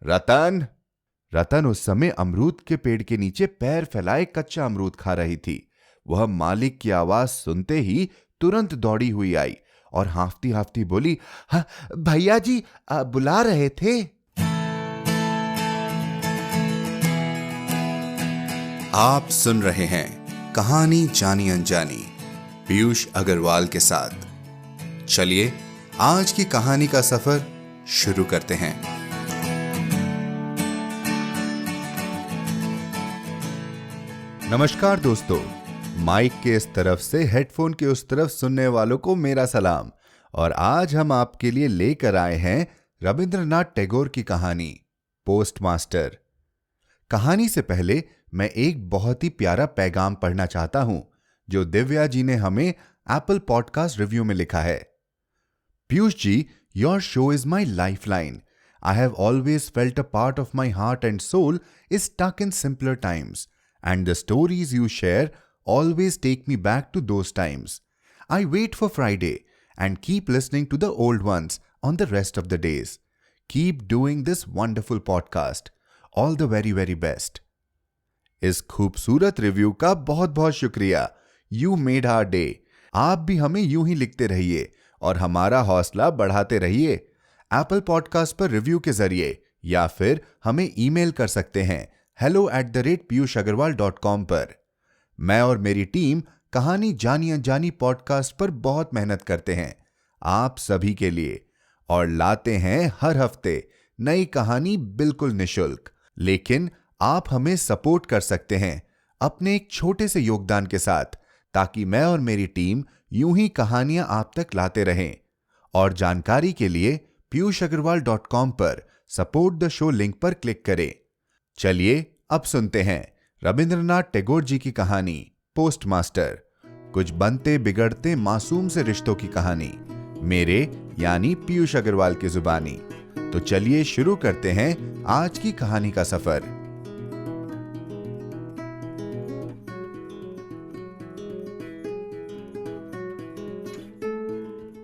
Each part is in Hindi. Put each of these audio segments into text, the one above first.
रतन। रतन उस समय अमरूद के पेड़ के नीचे पैर फैलाए कच्चा अमरूद खा रही थी। वह मालिक की आवाज सुनते ही तुरंत दौड़ी हुई आई और हांफती हांफती बोली, हाँ भैया जी बुला रहे थे। आप सुन रहे हैं कहानी जानी अनजानी पीयूष अग्रवाल के साथ। चलिए आज की कहानी का सफर शुरू करते हैं। नमस्कार दोस्तों, माइक के इस तरफ से हेडफोन के उस तरफ सुनने वालों को मेरा सलाम। और आज हम आपके लिए लेकर आए हैं रविंद्रनाथ टैगोर की कहानी पोस्टमास्टर। कहानी से पहले मैं एक बहुत ही प्यारा पैगाम पढ़ना चाहता हूं जो दिव्या जी ने हमें एप्पल पॉडकास्ट रिव्यू में लिखा है। Piyush ji, your show is my lifeline. I have always felt a part of my heart and soul is stuck in simpler times, and the stories you share always take me back to those times. I wait for Friday and keep listening to the old ones on the rest of the days. Keep doing this wonderful podcast. All the very, very best. इस खूबसूरत रिव्यू का बहुत बहुत शुक्रिया। You made our day. आप भी हमें यूं ही लिखते रहिए और हमारा हौसला बढ़ाते रहिए। एप्पल पॉडकास्ट पर रिव्यू के जरिए या फिर हमें ईमेल कर सकते हैं hello@piyushagarwal.com पर। मैं और मेरी टीम कहानी जानी अनजानी पॉडकास्ट पर बहुत मेहनत करते हैं आप सभी के लिए और लाते हैं हर हफ्ते नई कहानी बिल्कुल निशुल्क। लेकिन आप हमें सपोर्ट कर सकते हैं अपने एक छोटे से योगदान के साथ, ताकि मैं और मेरी टीम यूं ही कहानियां आप तक लाते रहें। और जानकारी के लिए piyushagarwal.com पर सपोर्ट द शो लिंक पर क्लिक करें। चलिए अब सुनते हैं रविंद्रनाथ टैगोर जी की कहानी पोस्टमास्टर। कुछ बनते बिगड़ते मासूम से रिश्तों की कहानी, मेरे यानी पीयूष अग्रवाल की जुबानी। तो चलिए शुरू करते हैं आज की कहानी का सफर।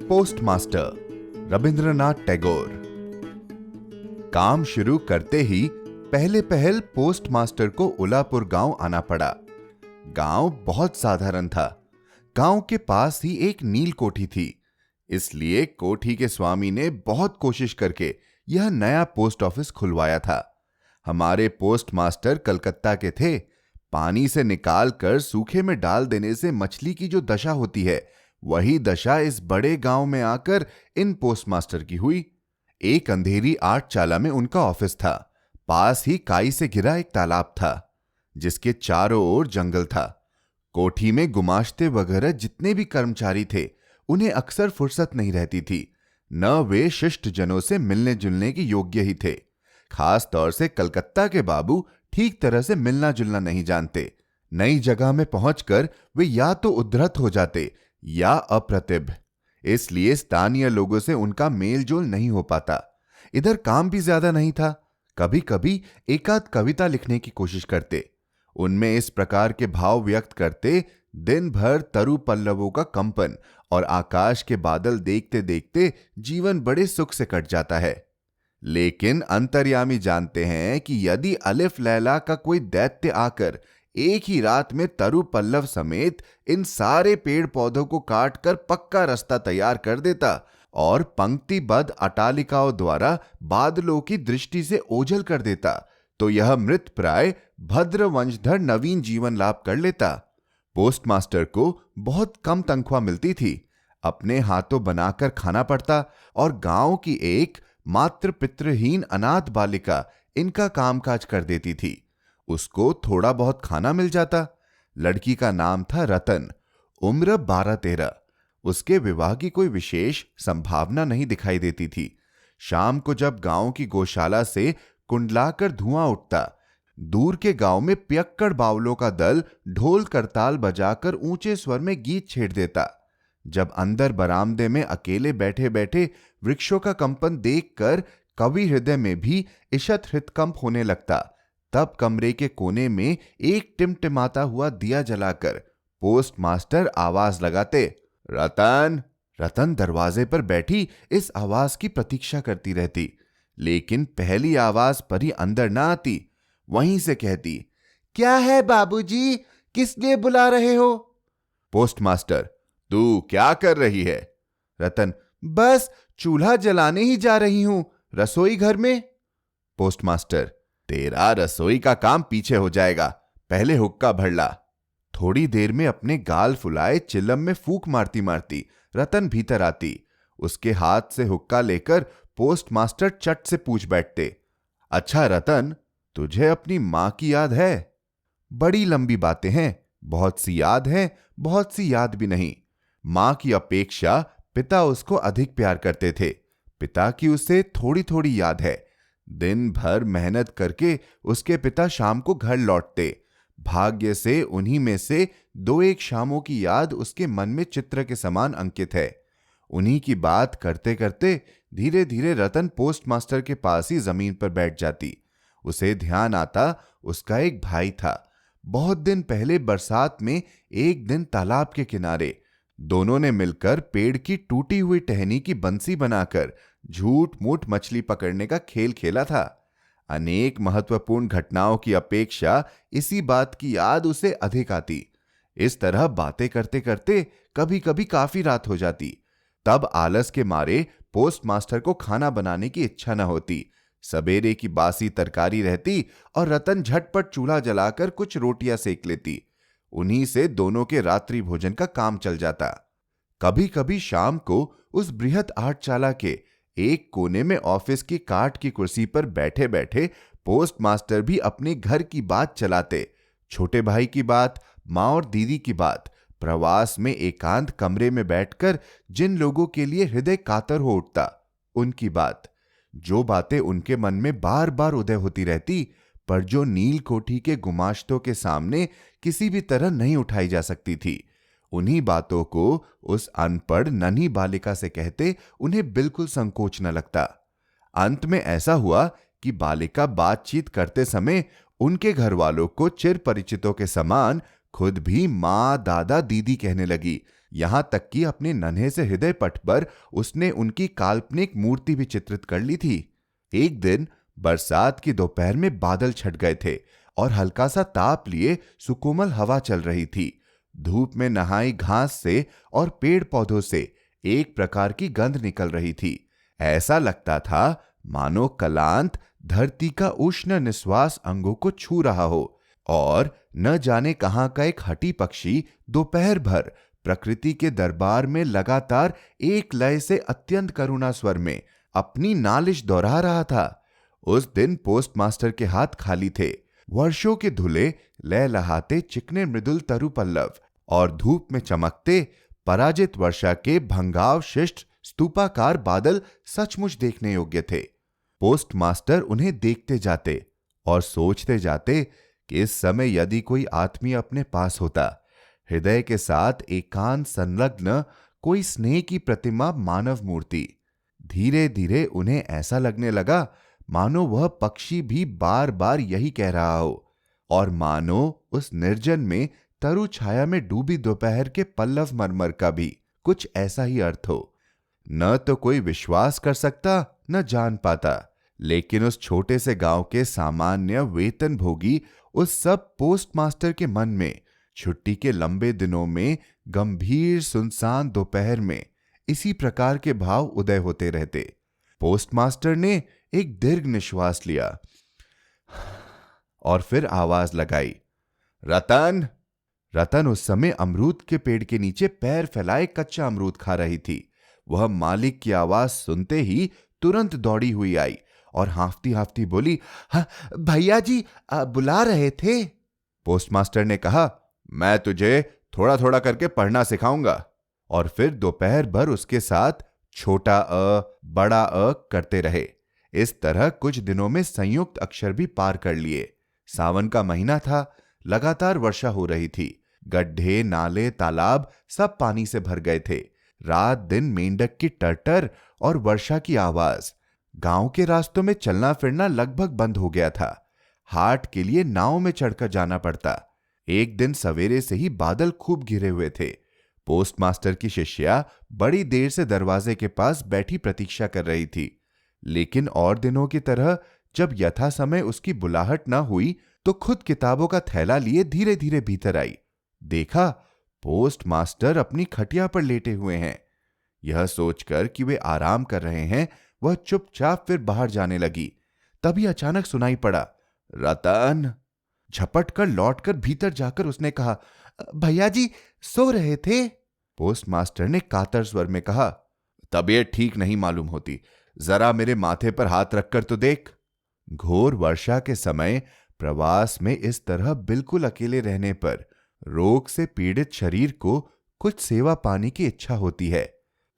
पोस्टमास्टर रविंद्रनाथ टैगोर। काम शुरू करते ही पहले पहल पोस्टमास्टर को उलापुर गांव आना पड़ा। गांव बहुत साधारण था। गांव के पास ही एक नील कोठी थी, इसलिए कोठी के स्वामी ने बहुत कोशिश करके यह नया पोस्ट ऑफिस खुलवाया था। हमारे पोस्टमास्टर कलकत्ता के थे। पानी से निकाल कर सूखे में डाल देने से मछली की जो दशा होती है, वही दशा इस बड़े गांव में आकर इन पोस्टमास्टर की हुई। एक अंधेरी 8 चाला में उनका ऑफिस था। पास ही काई से घिरा एक तालाब था जिसके चारों ओर जंगल था। कोठी में गुमाश्ते वगैरह जितने भी कर्मचारी थे, उन्हें अक्सर फुर्सत नहीं रहती थी। न वे शिष्ट जनों से मिलने जुलने के योग्य ही थे। खास तौर से कलकत्ता के बाबू ठीक तरह से मिलना जुलना नहीं जानते। नई जगह में पहुंचकर वे या तो उद्धत हो जाते या अप्रतिभ, इसलिए स्थानीय लोगों से उनका मेल जोल नहीं हो पाता। इधर काम भी ज्यादा नहीं था। कभी कभी एकाध कविता लिखने की कोशिश करते, उनमें इस प्रकार के भाव व्यक्त करते, दिन भर तरु पल्लवों का कंपन और आकाश के बादल देखते देखते जीवन बड़े सुख से कट जाता है। लेकिन अंतर्यामी जानते हैं कि यदि अलिफ लैला का कोई दैत्य आकर एक ही रात में तरु पल्लव समेत इन सारे पेड़ पौधों को काटकर पक्का रास्ता तैयार कर देता और पंक्तिबद्ध अटालिकाओं द्वारा बादलों की दृष्टि से ओझल कर देता, तो यह मृत प्राय भद्र वंशधर नवीन जीवन लाभ कर लेता। पोस्टमास्टर को बहुत कम तनख्वाह मिलती थी। अपने हाथों बनाकर खाना पड़ता और गांव की एक मात्र पितृहीन अनाथ बालिका इनका कामकाज कर देती थी। उसको थोड़ा बहुत खाना मिल जाता। लड़की का नाम था रतन, उम्र 12-13। उसके विवाह की कोई विशेष संभावना नहीं दिखाई देती थी। शाम को जब गांव की गौशाला से कुंडलाकर धुआं उठता, दूर के गांव में पियक्कड़ बावलों का दल ढोल करताल बजाकर ऊंचे स्वर में गीत छेड़ देता। जब अंदर बरामदे में अकेले बैठे बैठे वृक्षों का कंपन देखकर कवि हृदय में भी ईषत हृतकंप होने लगता, तब कमरे के कोने में एक टिमटिमाता हुआ दिया जलाकर पोस्टमास्टर आवाज लगाते, रतन। रतन दरवाजे पर बैठी इस आवाज की प्रतीक्षा करती रहती, लेकिन पहली आवाज पर ही अंदर ना आती, वहीं से कहती, क्या है बाबूजी, किस लिए बुला रहे हो? पोस्टमास्टर, तू क्या कर रही है? रतन, बस चूल्हा जलाने ही जा रही हूं, रसोई घर में। पोस्टमास्टर, तेरा रसोई का काम पीछे हो जाएगा, पहले हुक्का भर ला। थोड़ी देर में अपने गाल फुलाए चिलम में फूंक मारती मारती रतन भीतर आती। उसके हाथ से हुक्का लेकर पोस्टमास्टर चट से पूछ बैठते, अच्छा रतन, तुझे अपनी मां की याद है? बड़ी लंबी बातें हैं, बहुत सी याद हैं, बहुत सी याद भी नहीं। मां की अपेक्षा पिता उसको अधिक प्यार करते थे। पिता की उसे थोड़ी थोड़ी याद है। दिन भर मेहनत करके उसके पिता शाम को घर लौटते। भाग्य से उन्हीं में से दो एक शामों की याद उसके मन में चित्र के समान अंकित है। उन्हीं की बात करते करते धीरे धीरे रतन पोस्टमास्टर के पास ही जमीन पर बैठ जाती। उसे ध्यान आता, उसका एक भाई था। बहुत दिन पहले बरसात में एक दिन तालाब के किनारे दोनों ने मिलकर पेड़ की टूटी हुई टहनी की बंसी बनाकर झूठ मूठ मछली पकड़ने का खेल खेला था। अनेक महत्वपूर्ण घटनाओं की अपेक्षा इसी बात की याद उसे अधिक आती। इस तरह बातें करते करते कभी कभी काफी रात हो जाती। तब आलस के मारे पोस्टमास्टर को खाना बनाने की इच्छा न होती। सवेरे की बासी तरकारी रहती और रतन झटपट चूल्हा जलाकर कुछ रोटियां सेक लेती। उन्हीं से दोनों के रात्रि भोजन का काम चल जाता। कभी कभी शाम को उस बृहत आठचाला के एक कोने में ऑफिस की काठ की कुर्सी पर बैठे बैठे पोस्टमास्टर भी अपने घर की बात चलाते। छोटे भाई की बात, मां और दीदी की बात, प्रवास में एकांत कमरे में बैठकर जिन लोगों के लिए हृदय कातर हो उठता उनकी बात। जो बातें उनके मन में बार बार उदय होती रहती, पर जो नील कोठी के गुमाश्तों के सामने किसी भी तरह नहीं उठाई जा सकती थी, उन्हीं बातों को उस अनपढ़ नन्ही बालिका से कहते उन्हें बिल्कुल संकोच न लगता। अंत में ऐसा हुआ कि बालिका बातचीत करते समय उनके घर वालों को चिर परिचितों के समान खुद भी मां, दादा, दीदी कहने लगी। यहां तक कि अपने नन्हे से हृदय पट पर उसने उनकी काल्पनिक मूर्ति भी चित्रित कर ली थी। एक दिन बरसात की दोपहर में बादल छट गए थे और हल्का सा ताप लिए सुकोमल हवा चल रही थी। धूप में नहाई घास से और पेड़ पौधों से एक प्रकार की गंध निकल रही थी। ऐसा लगता था मानो कलांत धरती का उष्ण निश्वास अंगों को छू रहा हो और न जाने कहां का एक हठी पक्षी दोपहर भर प्रकृति के दरबार में लगातार एक लय से अत्यंत करुणा स्वर में अपनी नालिश दोहरा रहा था। उस दिन पोस्टमास्टर के हाथ खाली थे। वर्षों के धुले लहलहाते चिकने मृदुल तरु पल्लव और धूप में चमकते पराजित वर्षा के भंगाव शिष्ट स्तूपाकार बादल सचमुच देखने योग्य थे। पोस्टमास्टर उन्हें देखते जाते और सोचते जाते कि इस समय यदि कोई आत्मीय अपने पास होता, हृदय के साथ एकांत संलग्न कोई स्नेह की प्रतिमा, मानव मूर्ति। धीरे धीरे उन्हें ऐसा लगने लगा मानो वह पक्षी भी बार बार यही कह रहा हो और मानो उस निर्जन में तरु छाया में डूबी दोपहर के पल्लव मरमर का भी कुछ ऐसा ही अर्थ हो। न तो कोई विश्वास कर सकता, न जान पाता, लेकिन उस छोटे से गांव के सामान्य वेतन भोगी उस सब पोस्टमास्टर के मन में छुट्टी के लंबे दिनों में गंभीर सुनसान दोपहर में इसी प्रकार के भाव उदय होते रहते। पोस्टमास्टर ने एक दीर्घ निश्वास लिया और फिर आवाज लगाई, रतन। रतन उस समय अमरूद के पेड़ के नीचे पैर फैलाए कच्चा अमरूद खा रही थी। वह मालिक की आवाज सुनते ही तुरंत दौड़ी हुई आई और हांफती हांफती बोली, हाँ भैया जी बुला रहे थे। पोस्टमास्टर ने कहा, मैं तुझे थोड़ा थोड़ा करके पढ़ना सिखाऊंगा। और फिर दोपहर भर उसके साथ छोटा अ, बड़ा अ करते रहे। इस तरह कुछ दिनों में संयुक्त अक्षर भी पार कर लिए। सावन का महीना था, लगातार वर्षा हो रही थी। गड्ढे, नाले, तालाब सब पानी से भर गए थे। रात दिन मेंढक की टरटर और वर्षा की आवाज। गांव के रास्तों में चलना फिरना लगभग बंद हो गया था। हाट के लिए नाव में चढ़कर जाना पड़ता। एक दिन सवेरे से ही बादल खूब घिरे हुए थे। पोस्टमास्टर की शिष्या बड़ी देर से दरवाजे के पास बैठी प्रतीक्षा कर रही थी। लेकिन और दिनों की तरह जब यथा समय उसकी बुलाहट न हुई तो खुद किताबों का थैला लिए धीरे धीरे भीतर आई। देखा, पोस्ट मास्टर अपनी खटिया पर लेटे हुए हैं। यह सोचकर कि वे आराम कर रहे हैं, वह चुपचाप फिर बाहर जाने लगी। तभी अचानक सुनाई पड़ा, रतन। झपट कर लौटकर भीतर जाकर उसने कहा, भैया जी सो रहे थे? पोस्ट मास्टर ने कातर स्वर में कहा, तबीयत ठीक नहीं मालूम होती, जरा मेरे माथे पर हाथ रखकर तो देख। घोर वर्षा के समय प्रवास में इस तरह बिल्कुल अकेले रहने पर रोग से पीड़ित शरीर को कुछ सेवा पाने की इच्छा होती है।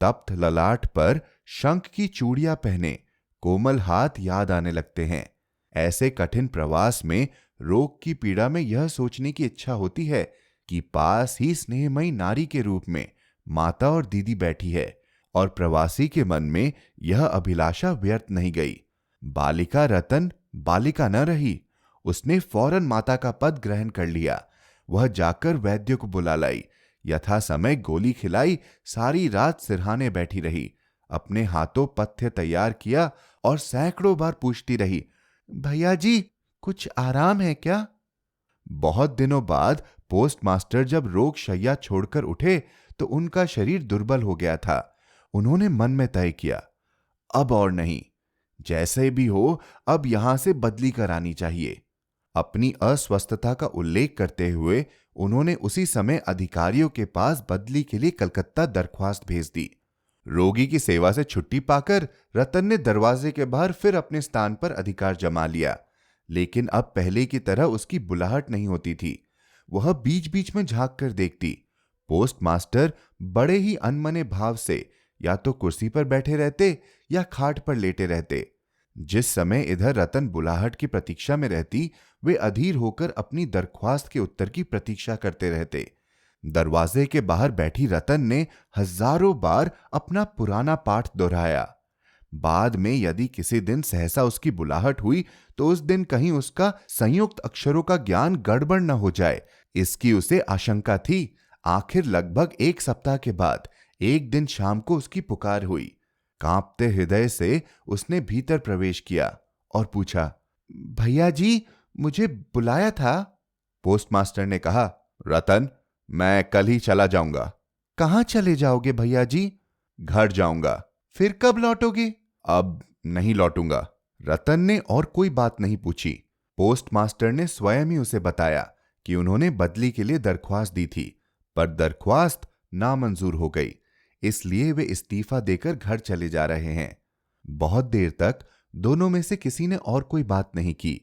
तप्त ललाट पर शंख की चूड़ियां पहने कोमल हाथ याद आने लगते हैं। ऐसे कठिन प्रवास में रोग की पीड़ा में यह सोचने की इच्छा होती है कि पास ही स्नेहमयी नारी के रूप में माता और दीदी बैठी है, और प्रवासी के मन में यह अभिलाषा व्यर्थ नहीं गई। बालिका रतन बालिका न रही। उसने फौरन माता का पद ग्रहण कर लिया। वह जाकर वैद्य को बुला लाई, यथा समय गोली खिलाई, सारी रात सिरहाने बैठी रही, अपने हाथों पथ्य तैयार किया और सैकड़ों बार पूछती रही, भैया जी कुछ आराम है क्या? बहुत दिनों बाद पोस्ट मास्टर जब रोग शैया छोड़कर उठे तो उनका शरीर दुर्बल हो गया था। उन्होंने मन में तय किया, अब और नहीं, जैसे भी हो अब यहां से बदली करानी चाहिए। अपनी अस्वस्थता का उल्लेख करते हुए उन्होंने उसी समय अधिकारियों के पास बदली के लिए कलकत्ता दरख्वास्त भेज दी। रोगी की सेवा से छुट्टी पाकर रतन ने दरवाजे के बाहर फिर अपने स्थान पर अधिकार जमा लिया, लेकिन अब पहले की तरह उसकी बुलाहट नहीं होती थी। वह बीच बीच में झांक कर देखती। पोस्ट मास्टर बड़े ही अनमने भाव से या तो कुर्सी पर बैठे रहते या खाट पर लेटे रहते। जिस समय इधर रतन बुलाहट की प्रतीक्षा में रहती, वे अधीर होकर अपनी दरख्वास्त के उत्तर की प्रतीक्षा करते रहते। दरवाजे के बाहर बैठी रतन ने हजारों बार अपना पुराना पाठ दोहराया। बाद में यदि किसी दिन सहसा उसकी बुलाहट हुई तो उस दिन कहीं उसका संयुक्त अक्षरों का ज्ञान गड़बड़ न हो जाए, इसकी उसे आशंका थी। आखिर लगभग एक सप्ताह के बाद एक दिन शाम को उसकी पुकार हुई। कांपते हृदय से उसने भीतर प्रवेश किया और पूछा, भैया जी मुझे बुलाया था? पोस्टमास्टर ने कहा, रतन मैं कल ही चला जाऊंगा। कहां चले जाओगे भैया जी? घर जाऊंगा। फिर कब लौटोगे? अब नहीं लौटूंगा। रतन ने और कोई बात नहीं पूछी। पोस्टमास्टर ने स्वयं ही उसे बताया कि उन्होंने बदली के लिए दरख्वास्त दी थी, पर दरख्वास्त नामंजूर हो गई, इसलिए वे इस्तीफा देकर घर चले जा रहे हैं। बहुत देर तक दोनों में से किसी ने और कोई बात नहीं की।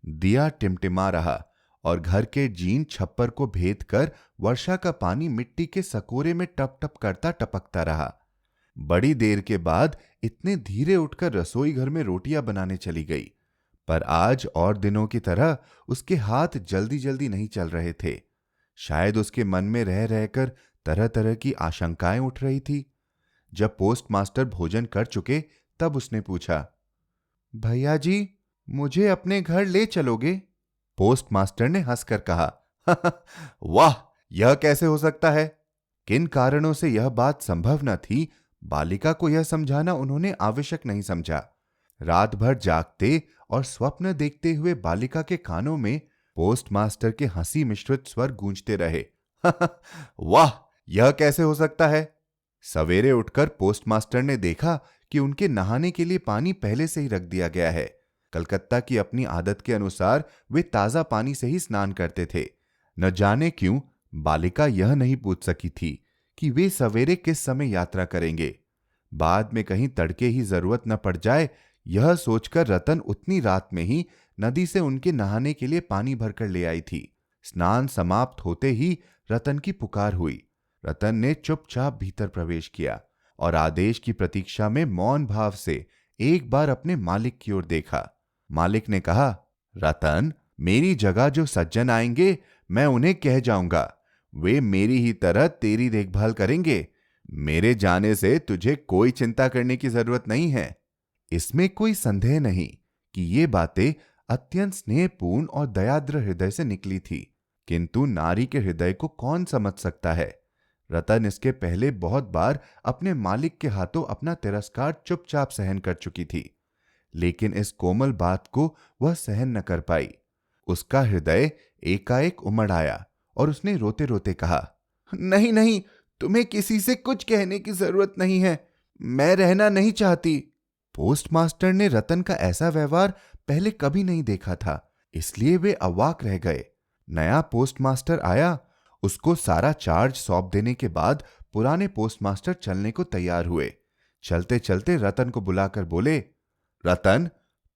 दिया टिमटिमा रहा और घर के जीन छप्पर को भेद कर वर्षा का पानी मिट्टी के सकोरे में टप टप करता टपकता रहा। बड़ी देर के बाद इतने धीरे उठकर रसोई घर में रोटियां बनाने चली गई, पर आज और दिनों की तरह उसके हाथ जल्दी जल्दी नहीं चल रहे थे। शायद उसके मन में रह रहकर तरह तरह की आशंकाएं उठ रही थी। जब पोस्टमास्टर भोजन कर चुके तब उसने पूछा, भैया जी मुझे अपने घर ले चलोगे? पोस्टमास्टर ने हंसकर कहा, वाह, यह कैसे हो सकता है? किन कारणों से यह बात संभव न थी, बालिका को यह समझाना उन्होंने आवश्यक नहीं समझा। रात भर जागते और स्वप्न देखते हुए बालिका के कानों में पोस्टमास्टर के हंसी मिश्रित स्वर गूंजते रहे। वाह, यह कैसे हो सकता है? सवेरे उठकर पोस्टमास्टर ने देखा कि उनके नहाने के लिए पानी पहले से ही रख दिया गया है। कलकत्ता की अपनी आदत के अनुसार वे ताजा पानी से ही स्नान करते थे। न जाने क्यों बालिका यह नहीं पूछ सकी थी कि वे सवेरे किस समय यात्रा करेंगे। बाद में कहीं तड़के ही जरूरत न पड़ जाए, यह सोचकर रतन उतनी रात में ही नदी से उनके नहाने के लिए पानी भरकर ले आई थी। स्नान समाप्त होते ही रतन की पुकार हुई। रतन ने चुपचाप भीतर प्रवेश किया और आदेश की प्रतीक्षा में मौन भाव से एक बार अपने मालिक की ओर देखा। मालिक ने कहा, रतन, मेरी जगह जो सज्जन आएंगे मैं उन्हें कह जाऊंगा, वे मेरी ही तरह तेरी देखभाल करेंगे। मेरे जाने से तुझे कोई चिंता करने की जरूरत नहीं है। इसमें कोई संदेह नहीं कि ये बातें अत्यंत स्नेहपूर्ण और दयाद्र हृदय से निकली थी, किंतु नारी के हृदय को कौन समझ सकता है? रतन इसके पहले बहुत बार अपने मालिक के हाथों अपना तिरस्कार चुपचाप सहन कर चुकी थी, लेकिन इस कोमल बात को वह सहन न कर पाई। उसका हृदय एकाएक उमड़ आया और उसने रोते रोते कहा, नहीं नहीं, तुम्हें किसी से कुछ कहने की जरूरत नहीं है, मैं रहना नहीं चाहती। पोस्टमास्टर ने रतन का ऐसा व्यवहार पहले कभी नहीं देखा था, इसलिए वे अवाक रह गए। नया पोस्टमास्टर आया, उसको सारा चार्ज सौंप देने के बाद पुराने पोस्टमास्टर चलने को तैयार हुए। चलते चलते रतन को बुलाकर बोले, रतन,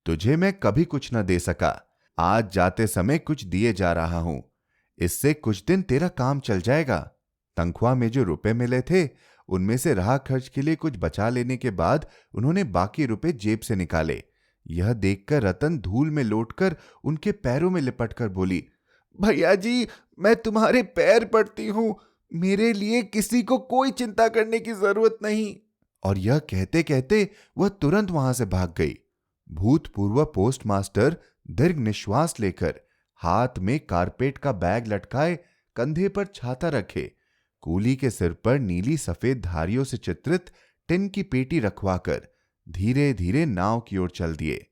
तुझे मैं कभी कुछ न दे सका, आज जाते समय कुछ दिए जा रहा हूं, इससे कुछ दिन तेरा काम चल जाएगा। तनख्वाह में जो रुपए मिले थे उनमें से राह खर्च के लिए कुछ बचा लेने के बाद उन्होंने बाकी रुपए जेब से निकाले। यह देखकर रतन धूल में लौटकर उनके पैरों में लिपटकर बोली, भैया जी, मैं तुम्हारे पैर पड़ती हूं, मेरे लिए किसी को कोई चिंता करने की जरूरत नहीं। और यह कहते कहते वह तुरंत वहां से भाग गई। भूतपूर्व पोस्टमास्टर दीर्घ निश्वास लेकर हाथ में कारपेट का बैग लटकाए, कंधे पर छाता रखे, कूली के सिर पर नीली सफेद धारियों से चित्रित टिन की पेटी रखवाकर धीरे धीरे नाव की ओर चल दिए।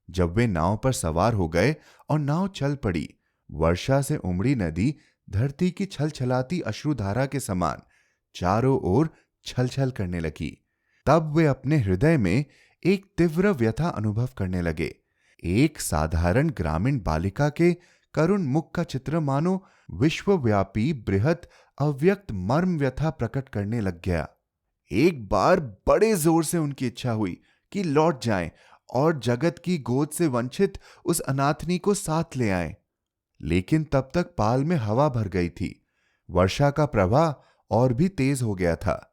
जब वे नाव पर सवार हो गए और नाव चल पड़ी, वर्षा से उमड़ी नदी धरती की छलछलाती अश्रुधारा के समान चारों ओर छलछल करने लगी। तब वे अपने हृदय में एक तीव्र व्यथा अनुभव करने लगे। एक साधारण ग्रामीण बालिका के करुण मुख का चित्र मानो विश्वव्यापी बृहत अव्यक्त मर्म व्यथा प्रकट करने लग गया। एक बार बड़े जोर से उनकी इच्छा हुई कि लौट जाएं और जगत की गोद से वंचित उस अनाथनी को साथ ले आएं। लेकिन तब तक पाल में हवा भर गई थी। वर्षा का प्रवाह और भी तेज हो गया था।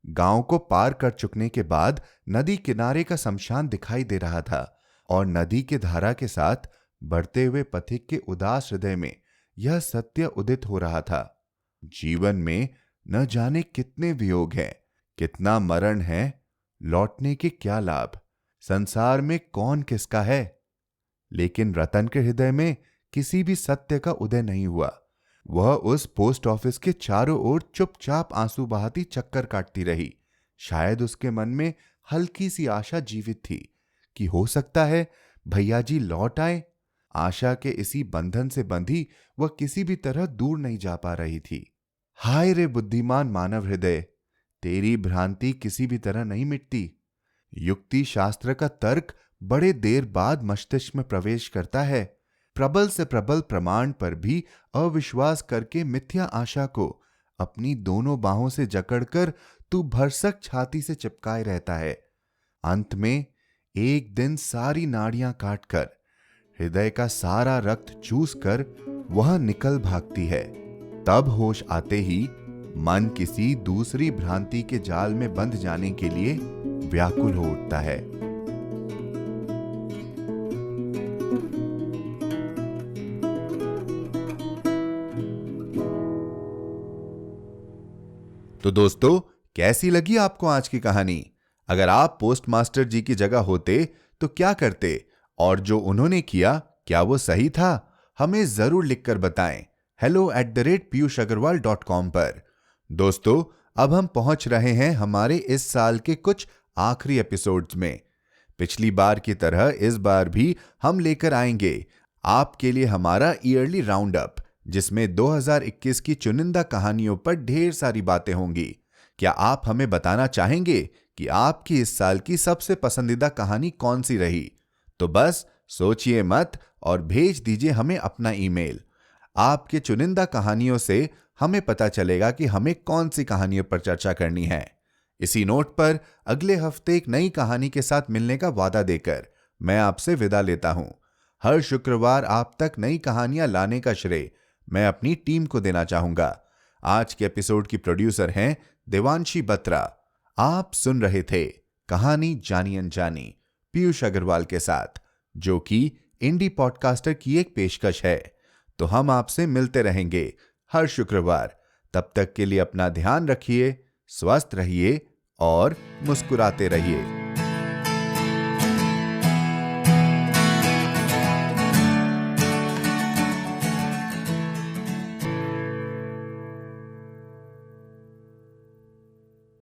गांव को पार कर चुकने के बाद नदी किनारे का शमशान दिखाई दे रहा था और नदी के धारा के साथ बढ़ते हुए पथिक के उदास हृदय में यह सत्य उदित हो रहा था, जीवन में न जाने कितने वियोग हैं, कितना मरण है, लौटने के क्या लाभ, संसार में कौन किसका है। लेकिन रतन के हृदय में किसी भी सत्य का उदय नहीं हुआ। वह उस पोस्ट ऑफिस के चारों ओर चुपचाप आंसू बहाती चक्कर काटती रही। शायद उसके मन में हल्की सी आशा जीवित थी कि हो सकता है भैया जी लौट आए। आशा के इसी बंधन से बंधी वह किसी भी तरह दूर नहीं जा पा रही थी। हाय रे बुद्धिमान मानव हृदय, तेरी भ्रांति किसी भी तरह नहीं मिटती। युक्ति शास्त्र का तर्क बड़े देर बाद मस्तिष्क में प्रवेश करता है। प्रबल से प्रबल प्रमाण पर भी अविश्वास करके मिथ्या आशा को अपनी दोनों बाहों से जकड़कर तू भरसक छाती से चिपकाए रहता है। अंत में एक दिन सारी नाड़ियां काटकर, हृदय का सारा रक्त चूस कर वह निकल भागती है। तब होश आते ही मन किसी दूसरी भ्रांति के जाल में बंध जाने के लिए व्याकुल हो उठता है। तो दोस्तों, कैसी लगी आपको आज की कहानी? अगर आप पोस्टमास्टर जी की जगह होते तो क्या करते, और जो उन्होंने किया क्या वो सही था? हमें जरूर लिखकर बताएं hello@piyushagarwal.com पर। दोस्तों, अब हम पहुंच रहे हैं हमारे इस साल के कुछ आखिरी एपिसोड्स में। पिछली बार की तरह इस बार भी हम लेकर आएंगे आपके लिए हमारा ईयरली राउंड अप, जिसमें 2021 की चुनिंदा कहानियों पर ढेर सारी बातें होंगी। क्या आप हमें बताना चाहेंगे कि आपकी इस साल की सबसे पसंदीदा कहानी कौन सी रही? तो बस सोचिए मत और भेज दीजिए हमें अपना ईमेल। आपके चुनिंदा कहानियों से हमें पता चलेगा कि हमें कौन सी कहानियों पर चर्चा करनी है। इसी नोट पर अगले हफ्ते एक नई कहानी के साथ मिलने का वादा देकर मैं आपसे विदा लेता हूं। हर शुक्रवार आप तक नई कहानियां लाने का श्रेय मैं अपनी टीम को देना चाहूंगा। आज के एपिसोड की प्रोड्यूसर हैं देवांशी बत्रा। आप सुन रहे थे कहानी जानी अनजानी पीयूष अग्रवाल के साथ, जो कि इंडी पॉडकास्टर की एक पेशकश है। तो हम आपसे मिलते रहेंगे हर शुक्रवार। तब तक के लिए अपना ध्यान रखिए, स्वस्थ रहिए और मुस्कुराते रहिए।